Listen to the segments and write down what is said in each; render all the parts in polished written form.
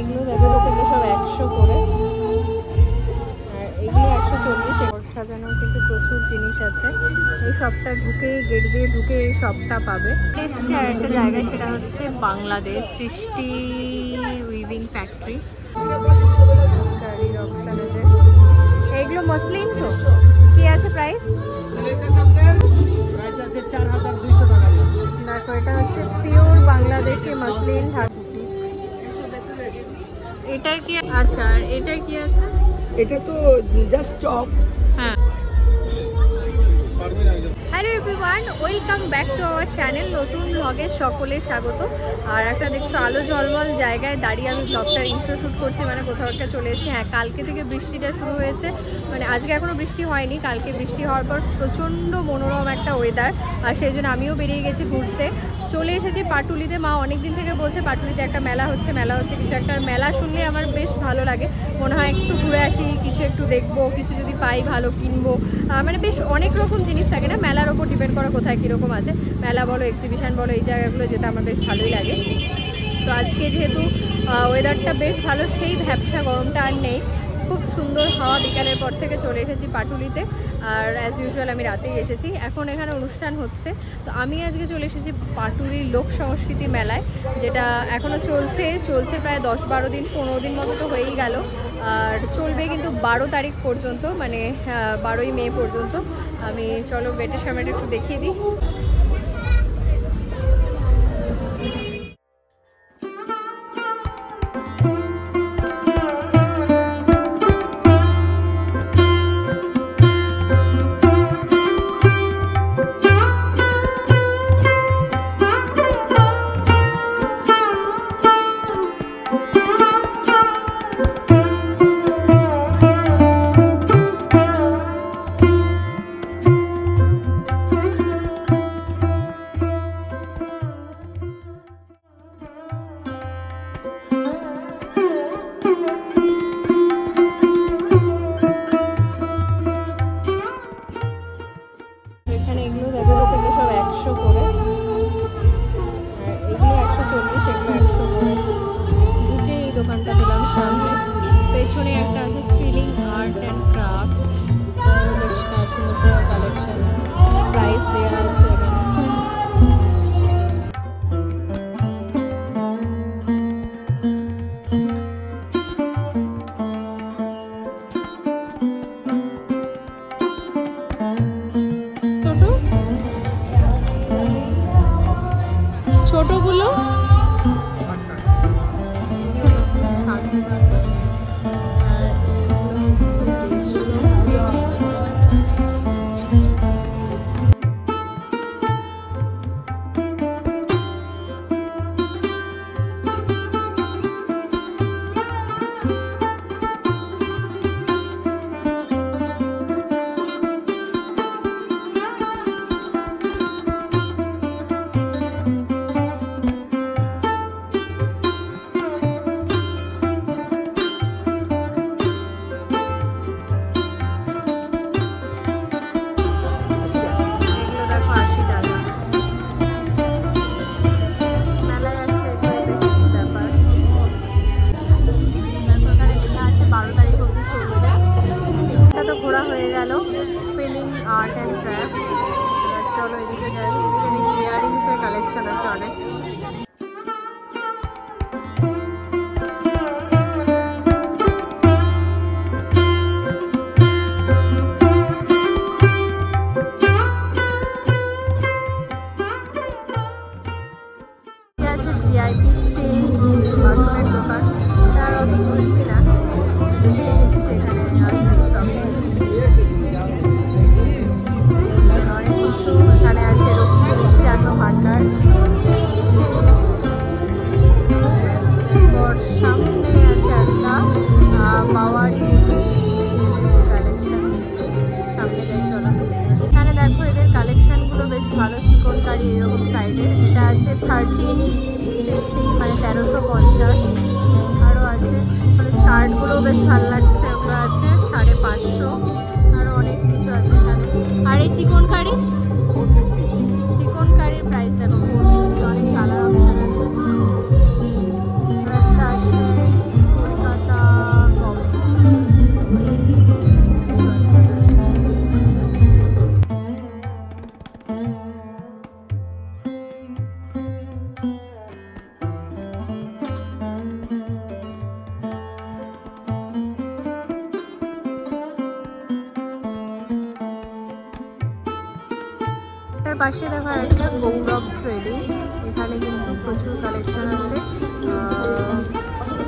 এগুলো দেখা যাচ্ছে এগুলো সব 100 করে, আর এগুলো 140। সাজানো কিন্তু প্রচুর জিনিস আছে। এই শপটা ঢুকে, গেট দিয়ে ঢুকে এই শপটা পাবে। এসছি আর একটা জায়গায়, সেটা হচ্ছে বাংলাদেশ সৃষ্টি উইভিং ফ্যাক্টরি। শাড়ির অপশন আছে। এগুলো মসলিন তো কি আছে প্রাইস? দেখো এটা হচ্ছে পিওর বাংলাদেশি মসলিন ধাতুটি। এটার কি আচ্ছা, আর এটার কি আছে? এটা তো জাস্ট টপ। হ্যাঁ। Hello everyone, welcome back to our channel. নতুন ব্লগে সকলে স্বাগত। আর একটা দেখছো আলো ঝলমল জায়গায় দাঁড়িয়ে আমি ব্লগটার ইন্ট্রো শ্যুট করছি, মানে কোথাও একটা চলে এসেছি। হ্যাঁ, কালকে থেকে বৃষ্টিটা শুরু হয়েছে, মানে আজকে এখনও বৃষ্টি হয়নি, কালকে বৃষ্টি হওয়ার পর প্রচণ্ড মনোরম একটা ওয়েদার। আর সেই জন্য আমিও বেরিয়ে গেছি ঘুরতে। চলে এসেছি পাটুলিতে। মা অনেকদিন থেকে বলছে পাটুলিতে একটা মেলা হচ্ছে কিছু একটা। মেলা শুনলে আমার বেশ ভালো লাগে, মনে হয় একটু ঘুরে আসি, কিছু একটু দেখবো, কিছু যদি পাই ভালো কিনবো। মানে বেশ অনেক রকম জিনিস থাকে না, মেলার ওপর ডিপেন্ড করে কোথায় কীরকম আছে। মেলা বলো, এক্সিবিশন বলো, এই জায়গাগুলো যেতে আমার বেশ ভালোই লাগে। তো আজকে যেহেতু ওয়েদারটা বেশ ভালো, সেই ভ্যাবসা গরমটা আর নেই, খুব সুন্দর হাওয়া। বিকালের পর থেকে চলে এসেছি পাটুলিতে। আর অ্যাজ ইউজুয়াল আমি রাতেই এসেছি। এখন এখানে অনুষ্ঠান হচ্ছে, তো আমি আজকে চলে এসেছি পাটুলির লোক সংস্কৃতি মেলায়, যেটা এখনও চলছে প্রায় 10-12 দিন, 15 দিন মতো তো হয়েই গেল। আর চলবে কিন্তু 12 তারিখ পর্যন্ত, মানে 12ই মে পর্যন্ত। আমি চলো গেটের সামনে একটু দেখিয়ে দিই। এগুলো দেখা যাচ্ছে এগুলো সব 100 করে, আর এগুলো 140, এগুলো 100 করে। ঢুকে এই দোকানটা পেলাম সামনে। পেছনে একটা আছে ফিলিং আর্ট অ্যান্ড ক্রাফট, বেশ সুন্দর সুন্দর কালেকশন, প্রাইস দেওয়া আছে এখানে। ছোটগুলো হয়ে গেল ফিলিং আর্ট অ্যান্ড ক্রাফট। চলো এদিকে যাই, এদিকে দেখি ইয়ারিংসের কালেকশন আছে অনেক। আছে ভিআইপি স্টিল বাসনের দোকান, তার অত বলছি না, দেখে এসেছি এখানে আছে সব অনেক কিছু। এখানে আছে রক্ষিত ভান্ডার, পাশে দেখো একটা গৌরব ট্রেডিং, এখানে কিন্তু প্রচুর কালেকশন আছে।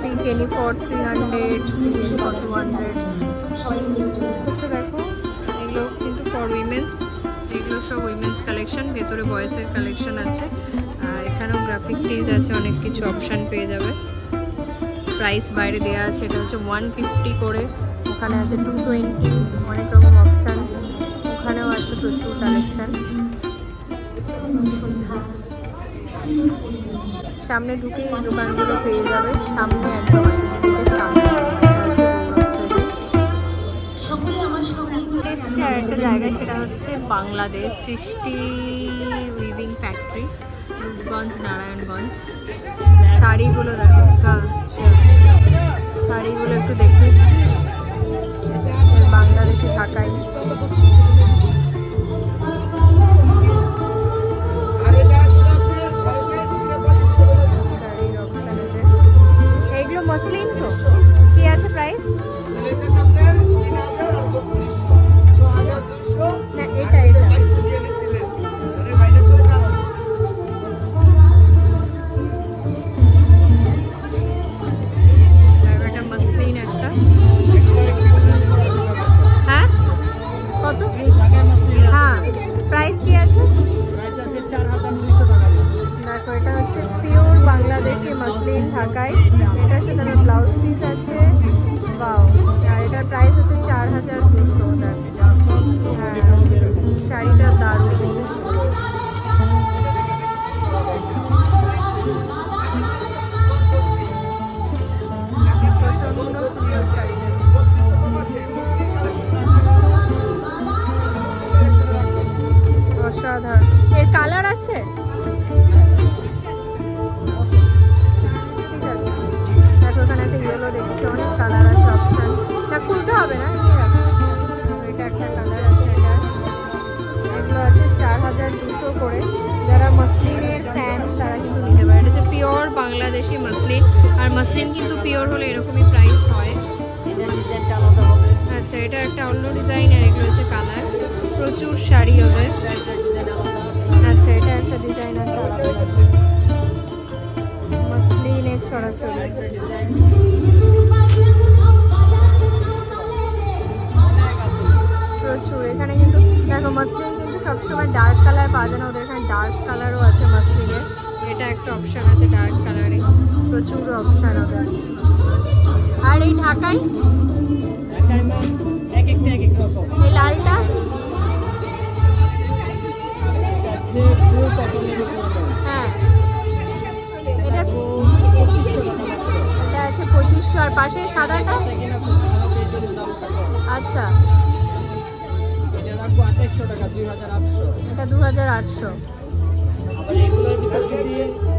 পিকেনি ফর 300, পিকেনি ফর 200 হচ্ছে। দেখো এগুলো কিন্তু ফর উইমেন্স, এগুলো সব উইমেন্স কালেকশন, ভেতরে বয়েসের কালেকশন আছে। এখানেও গ্রাফিক টিজ আছে, অনেক কিছু অপশান পেয়ে যাবে। প্রাইস বাইরে দেওয়া আছে, এটা হচ্ছে 150 করে, ওখানে আছে 220, অনেক রকম অপশান। ওখানেও আছে প্রচুর কালেকশন। সামনে ঢুকে এই দোকানগুলো পেয়ে যাবে, সামনে একদম আছে, দিদিকে সামনে এসছে। আর একটা জায়গা, সেটা হচ্ছে বাংলাদেশ সৃষ্টি উইভিং ফ্যাক্টরি, রূপগঞ্জ, নারায়ণগঞ্জ। শাড়িগুলো দেখো, শাড়িগুলো একটু দেখি। বাংলাদেশে ঢাকাই এইগুলো মসলিন তো কি আছে প্রাইস? না এটা এটা মসলিন একটা। হ্যাঁ কত? হ্যাঁ প্রাইস কি আছে? দেখো এটা হচ্ছে পিওর বাংলাদেশি মসলিন ঢাকাই, এটার সাথে আমার ব্লাউজ পিস আছে। বাও, আর এটার প্রাইস হচ্ছে 4200। হ্যাঁ শাড়িটা দারুণ। অসাধারণ। এর কালার আছে? ঠিক আছে, দেখো এখানে একটা ইয়েলো দেখছি, অনেক কালার আছে, অপশন। না খুলতে হবে না, এটা একটা কালার আছে। এটা এগুলো আছে 4200 করে। যারা মসলিনের ফ্যান তারা কিন্তু নিতে পারে। এটা হচ্ছে পিওর বাংলাদেশি মসলিন, আর মসলিন কিন্তু পিওর হলে এরকমই প্রাইস হয়। আচ্ছা এটা একটা অন্য ডিজাইন, আর এগুলো হচ্ছে কালার। প্রচুর শাড়ি ওদের। আচ্ছা এটা একটা ডিজাইন আছে আলাদা আছে, মসলিনের ছড়াছড়ি। প্রচুর এখানে কিন্তু দেখো মসলিন কিন্তু সবসময় ডার্ক কালার পাওয়া যায় না, ওদের এখানে ডার্ক কালারও আছে মসলিনের। এটা একটা অপশান আছে ডার্ক কালারে, প্রচুর অপশান ওদের। আর এই ঢাকাই এই লালটা হ্যাঁ এটা আছে 2500। আর পাশে সাদাটা আচ্ছা এটা 2800।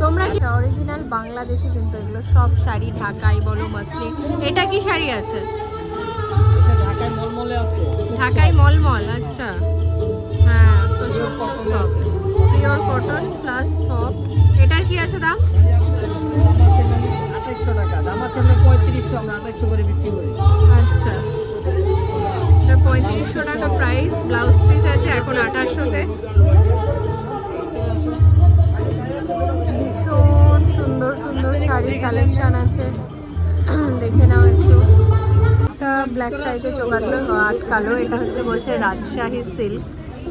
তোমরা কি অরিজিনাল বাংলাদেশি কিন্তু এগুলো সব শাড়ি, ঢাকাই বলো মসলিন। এটা কি শাড়ি আছে? ঢাকাই মলমল। আচ্ছা হ্যাঁ প্রচুর soft, pure cotton plus soft. এটার কি আছে দাম? 2800 টাকা দাম আছে, আমরা 3500, আমরা 2800 করে বিক্রি করি। আচ্ছা এটা 3500 টাকা প্রাইস। ব্লাউজ পিস আছে এখন 2800-তে। ভীষণ সুন্দর সুন্দর শাড়ির কালেকশন আছে, দেখে নাও একটু। একটা ব্ল্যাক শাড়িতে চোখ আটকালো, এটা হচ্ছে বলছে রাজশাহী সিল্ক,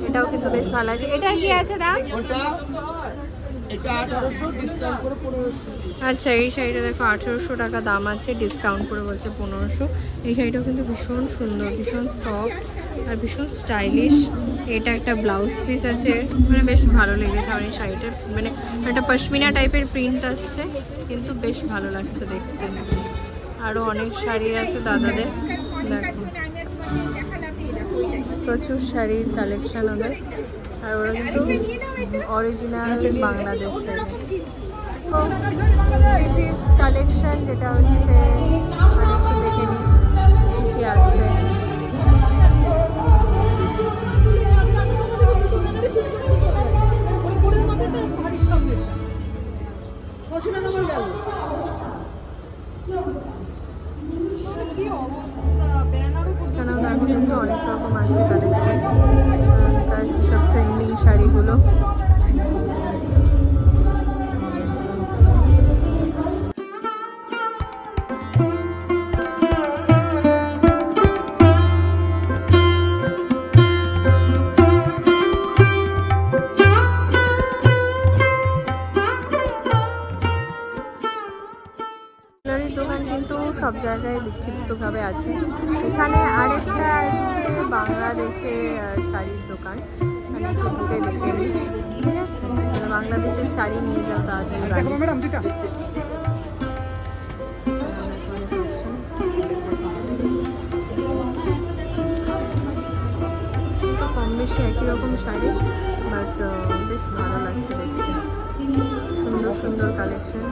এটাও কিন্তু বেশ ভালো আছে। এটা কি আছে দাম? এটা 1800, ডিসকাউন্ট করে 1500। আচ্ছা এই শাড়িটা দেখো 1800 টাকা দাম আছে, ডিসকাউন্ট করে বলছে 1500। এই শাড়িটাও কিন্তু ভীষণ সুন্দর, ভীষণ সফট আর ভীষণ স্টাইলিশ। এটা একটা ব্লাউজ পিস আছে, মানে বেশ ভালো লেগেছে। আর এই শাড়িটার মানে একটা পশমিনা টাইপের প্রিন্ট আসছে, কিন্তু বেশ ভালো লাগছে দেখতে। আরও অনেক শাড়ি আছে দাদাদের, দেখো প্রচুর শাড়ির কালেকশন ওদের। আর ওরা কিন্তু অরিজিনাল বাংলাদেশ থেকে। কালেকশন যেটা হচ্ছে মানে একটু দেখে নিই কি আছে। কিন্তু অনেক রকম আছে কালেকশন, সব ট্রেন্ডিং শাড়িগুলো। দোকান কিন্তু সব জায়গায় বিক্ষিপ্তভাবে আছে। এখানে আরেকটা আছে বাংলাদেশের শাড়ির দোকান, মানে ঢুকে দেখে নিই, ঠিক আছে? বাংলাদেশের শাড়ি নিয়ে যাও তাড়াতাড়ি। কম বেশি একই রকম শাড়ি, বাট বেশ ভালো লাগছে দেখতে, সুন্দর সুন্দর কালেকশন।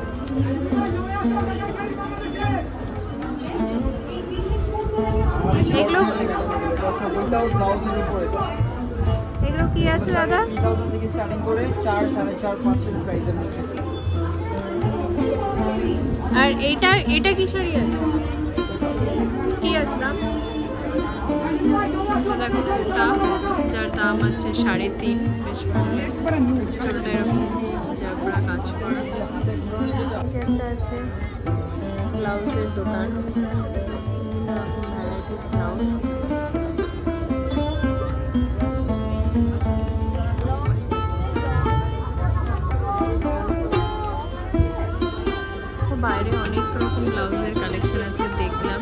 এগুলো কি আছে দাদা? আর এটা কি শাড়ি আছে? কি আছে দাম? দেখো যার দাম আছে 3.5, বেশ ভালো লাগছে। এরকম জাবরা কাজ করা। একটা আছে ব্লাউজের দোকান, ব্লাউজ। বাইরে অনেক রকম ব্লাউজের কালেকশন আছে, দেখলাম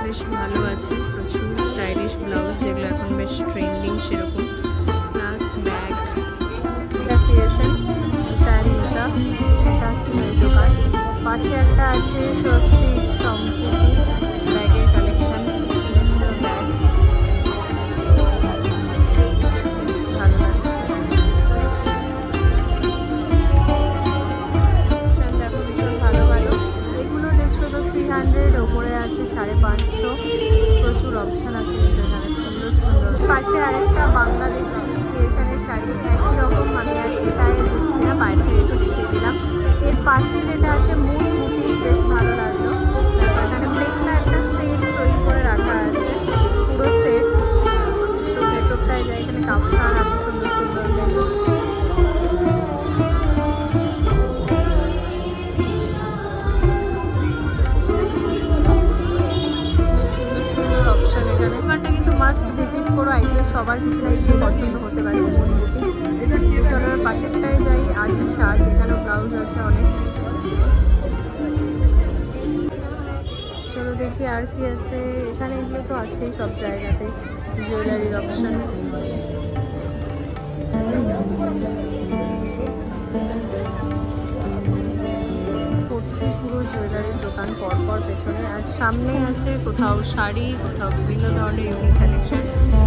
বেশ ভালো আছে, প্রচুর স্টাইলিশ ব্লাউজ যেগুলো এখন বেশ ট্রেন্ডিং সেরকম। প্লাস ব্যাগ, এটা ক্রিয়েশন, এটা নিতা, এটা আছে দোকান। পাশে একটা আছে স্বস্তিক সম্পত্তি ব্যাগের কালেকশন, ব্যাগ ভালো লাগছে। দেখো ভীষণ ভালো ভালো, এগুলো দেখছো তো 300 ওপরে আছে, 550, প্রচুর অপশন আছে এখানে, সুন্দর সুন্দর। পাশে আরেকটা বাংলাদেশি ক্রিয়েশনের শাড়ি, একই রকম, আমি আর এটাই বুঝছি না, বাইরে থেকে একটু দেখিয়ে দিলাম। এর পাশে যেটা আছে মুন বুটিক, বেশ ভালো লাগলো। দেখো এখানে মেঘলা একটা সেট তৈরি করে রাখা আছে, পুরো সেট। তো ভেতরটায় যায়, এখানে কাপ্তান আছে সুন্দর সুন্দর, বেশ দোকানটা কিন্তু মাস্ট ভিজিট করো। আই থিঙ্ক সবার কিছু না কিছু পছন্দ হতে পারে মুন বুটিক। চলো পাশেরটায় যাই, আদি সাজ, এখানেও ব্লাউজ আছে অনেক। চলো দেখি আর কি আছে এখানে। এগুলো তো আছেই সব জায়গাতে, জুয়েলারির অপশন। পুরো জুয়েলারির দোকান পরপর পেছনে, আর সামনে আছে কোথাও শাড়ি, কোথাও বিভিন্ন ধরনের ইউনিক কালেকশন।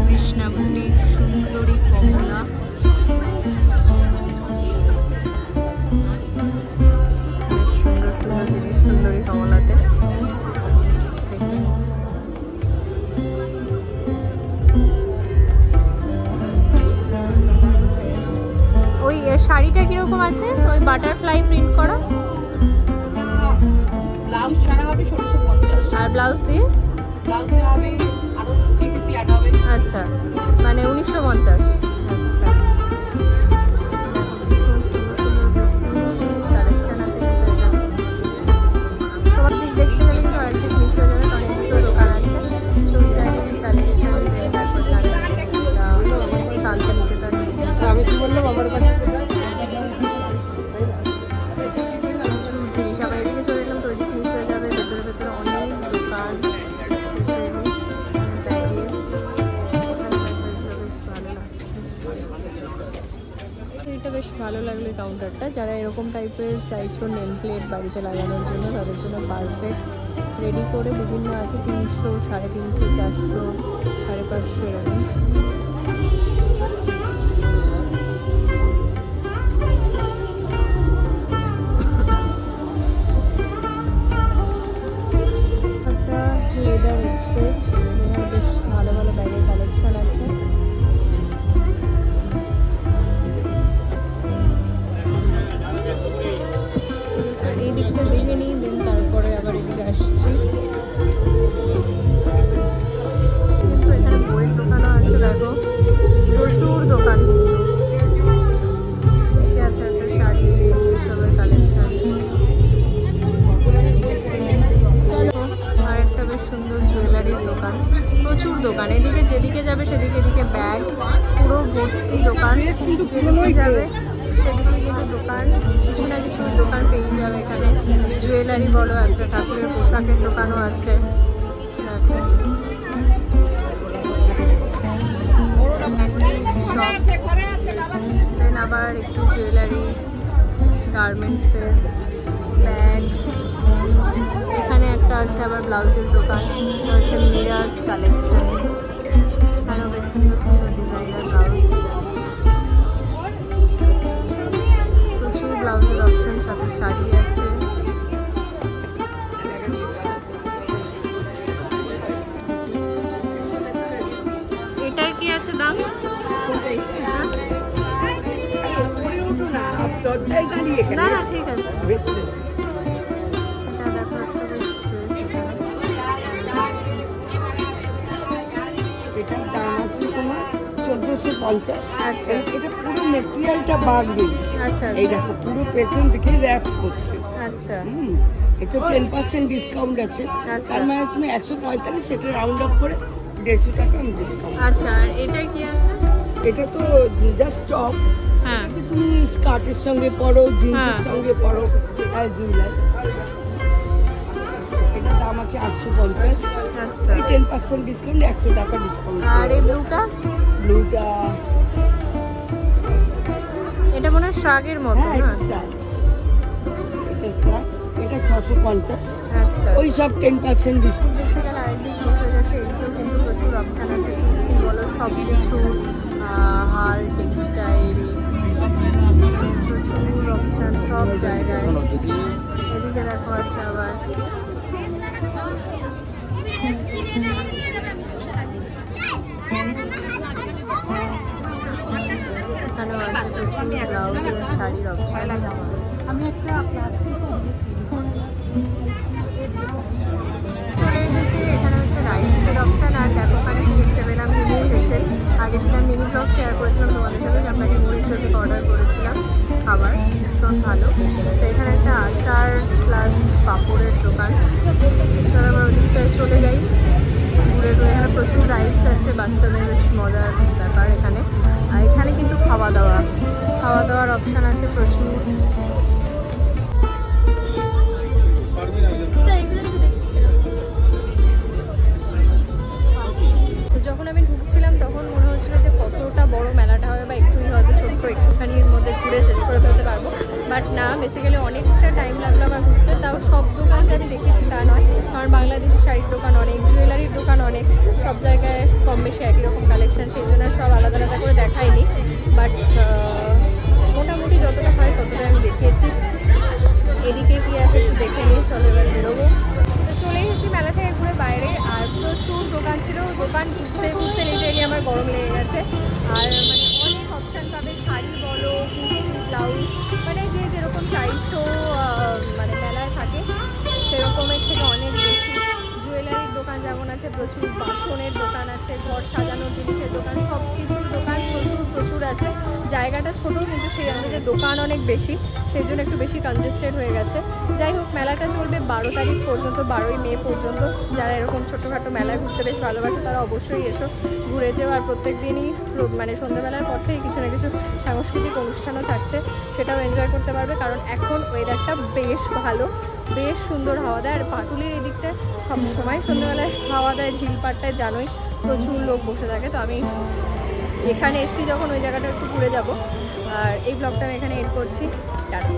কৃষ্ণা বুটিক, সুন্দরী কমলা, সুন্দর সুন্দর জিনিস সুন্দরী কমলাতে। ওই শাড়িটা কিরকম আছে? ওই বাটারফ্লাই প্রিন্ট করা, ব্লাউজ ছাড়া হবে 1650, আর ব্লাউজ দিয়ে হবে আরো 350 অ্যাড হবে। আচ্ছা, মানে 1950। আচ্ছা, কালেকশন আছে কিন্তু এখানে। তোমার দিক দেখতে গেলে কিন্তু অনেকদিন মিস হয়ে যাবে, কারণ এত দোকান আছে। চুড়িদারি কালেকশন, তারপর শান্তিনিকেতন। আমি কি বললাম আমার কাছে প্রচুর জিনিস। আবার এদিকে চলে এলাম তো ওইদিকে মিস হয়ে যাবে। ভেতরে ভেতরে অনেক দোকান, ব্যাগের, বেশ ভালো লাগছে। এটা বেশ ভালো লাগলো কাউন্টারটা। যারা এরকম টাইপের চাইছো নেম প্লেট বাড়িতে লাগানোর জন্য, তাদের জন্য পারফেক্ট। রেডি করে বিভিন্ন আছে, 300, 350, 400, 550 এরকম। লেদার এক্সপ্রেস, এখানে বেশ ভালো ভালো ব্যাগের কালেকশন আছে। এই দিকটা দেখে নিই, দেন তারপরে আবার এদিকে আসছি। তো এখানে বইয়ের দোকানও আছে, দেখো প্রচুর দোকান, এদিকে যেদিকে যাবে সেদিকে এদিকে ব্যাগ পুরো ভর্তি দোকান, যেদিকে যাবে সেদিকে কিন্তু দোকান, কিছু না কিছু দোকান পেয়ে যাবে এখানে। জুয়েলারি বলো, একটা ঠাকুরের পোশাকের দোকানও আছে দেখো, শপ, দেন আবার একটু জুয়েলারি, গার্মেন্টসের ব্যাগ, এখানে একটা আছে আবার ব্লাউজের দোকান, এটা হচ্ছে মিরাজ কালেকশন, এখানেও বেশ সুন্দর সুন্দর ডিজাইনার ব্লাউজ, প্রচুর ব্লাউজের অপশন, সাথে শাড়ি আছে। এটার কি আছে দাম? না না ঠিক আছে। এটার দাম আছে তোমার 1450। আচ্ছা, এটা পুরো মেটেরিয়ালটা বাগবে। আচ্ছা, এই দেখো পুরো পেছন থেকে র‍্যাপ করছে। আচ্ছা, এটা 10% ডিসকাউন্ট আছে। আচ্ছা। তার মানে তুমি 145, সেটা রাউন্ড আপ করে 150 টাকা আমি ডিসকাউন্ট। আচ্ছা, আর এটা কি আছে? এটা তো জাস্ট টপ। হ্যাঁ, তুমি স্কার্টের সঙ্গে পরো, জিন্সের সঙ্গে পরো, অ্যাজ ইউ লাইক। এটার দাম আছে 850। আচ্ছা, 10% ডিসকাউন্ট, 100 টাকা ডিসকাউন্ট। আর এই ব্লুটা? ব্লুটা এটা মনে হয় শাগের মতো না? এটা শাগ, এটা 650। আচ্ছা, ওই সব 10% ডিসকাউন্ট। দেখতে গেলে আরেকদিক মিস হয়ে যাচ্ছে, এদিকেও কিন্তু প্রচুর অপশান আছে, কুর্তি বলো সব কিছু, হাল, টেক্সটাইল, প্রচুর অপশান সব জায়গায়। এদিকে দেখো আছে আবার এখানেও আছে প্রচুর ব্লাউজ আর শাড়ির অপশান। চলে এসেছি, এখানে হচ্ছে রাইডসের অপশান, আর দেখো ওখানে দেখতে পেলাম হিমু হেসেল। আগের দিন আমি মিনি ব্লগ শেয়ার করেছিলাম তোমাদের সাথে যে আমরা হিমু হেসেল থেকে অর্ডার করেছিলাম খাবার, ভীষণ ভালো। তো এখানে একটা আচার প্লাস পাঁপড়ের দোকান। চলো আমরা ওদিকটায় চলে যাই, ঘুরে ঘুরে। এখানে প্রচুর রাইডস আছে, বাচ্চাদের বেশ মজার ব্যাপার এখানে। আর এখানে কিন্তু খাওয়া দাওয়ার অপশান আছে প্রচুর। যখন আমি ঢুকছিলাম তখন মনে হচ্ছিল যে কতটা বড় মেলাটা হবে, বা একটুই হয়তো ছোট্ট একটুখানির মধ্যে ঘুরে শেষ করে ফেলতে পারবো, বাট না, বেসিক্যালি অনেকটা টাইম লাগলো আমার ঘুরতে। তাও সব দোকান যে আমি দেখেছি তা নয়, কারণ বাংলাদেশি শাড়ির দোকান অনেক, জুয়েলারির দোকান অনেক, সব জায়গায় কম বেশি একই রকম কালেকশন, সেই জন্য সব আলাদা আলাদা করে দেখাইনি, বাট মোটামুটি যতটা হয় ততটা আমি দেখিয়েছি। এদিকে কি আছে একটু দেখে নিয়ে চলো এবার বেরোবো। তো চলে এসেছি মেলা থেকে ঘুরে বাইরে, আর প্রচুর দোকান ছিল, দোকান ঘুরতে ঘুরতে লিটারেলি আমার গরম লেগে গেছে। আর মানে অনেক অপশান পাবে, শাড়ি বলো, কুর্তি, ব্লাউজ, মানে যে যেরকম চাইছো মানে মেলায় থাকে সেরকমের থেকে অনেক বেশি। জুয়েলারির দোকান যেমন আছে প্রচুর, বাসনের দোকান আছে, ঘর সাজানোর জিনিসের দোকান, সব কিছুর দোকান প্রচুর আছে। জায়গাটা ছোটো কিন্তু সেই অনুযায়ী দোকান অনেক বেশি, সেই জন্য একটু বেশি কনজেস্টেড হয়ে গেছে। যাই হোক, মেলাটা চলবে 12 তারিখ পর্যন্ত, 12ই মে পর্যন্ত। যারা এরকম ছোটোখাটো মেলায় ঘুরতে বেশ ভালোবাসে তারা অবশ্যই এসো, ঘুরে যেও। আর প্রত্যেক দিনই মানে সন্ধ্যাবেলার পর থেকে কিছু না কিছু সাংস্কৃতিক অনুষ্ঠানও থাকছে, সেটাও এনজয় করতে পারবে, কারণ এখন ওয়েদারটা বেশ ভালো, বেশ সুন্দর হাওয়া দেয়। আর পাটুলির এদিকটা সবসময় সন্ধ্যাবেলায় হাওয়া দেয়, ঝিলপাটটায় জানোই প্রচুর লোক বসে থাকে। তো আমি এখানে এসেছি যখন, ওই জায়গাটা একটু ঘুরে যাব। আর এই ব্লগটা আমি এখানে এন্ড করছি, টাটা।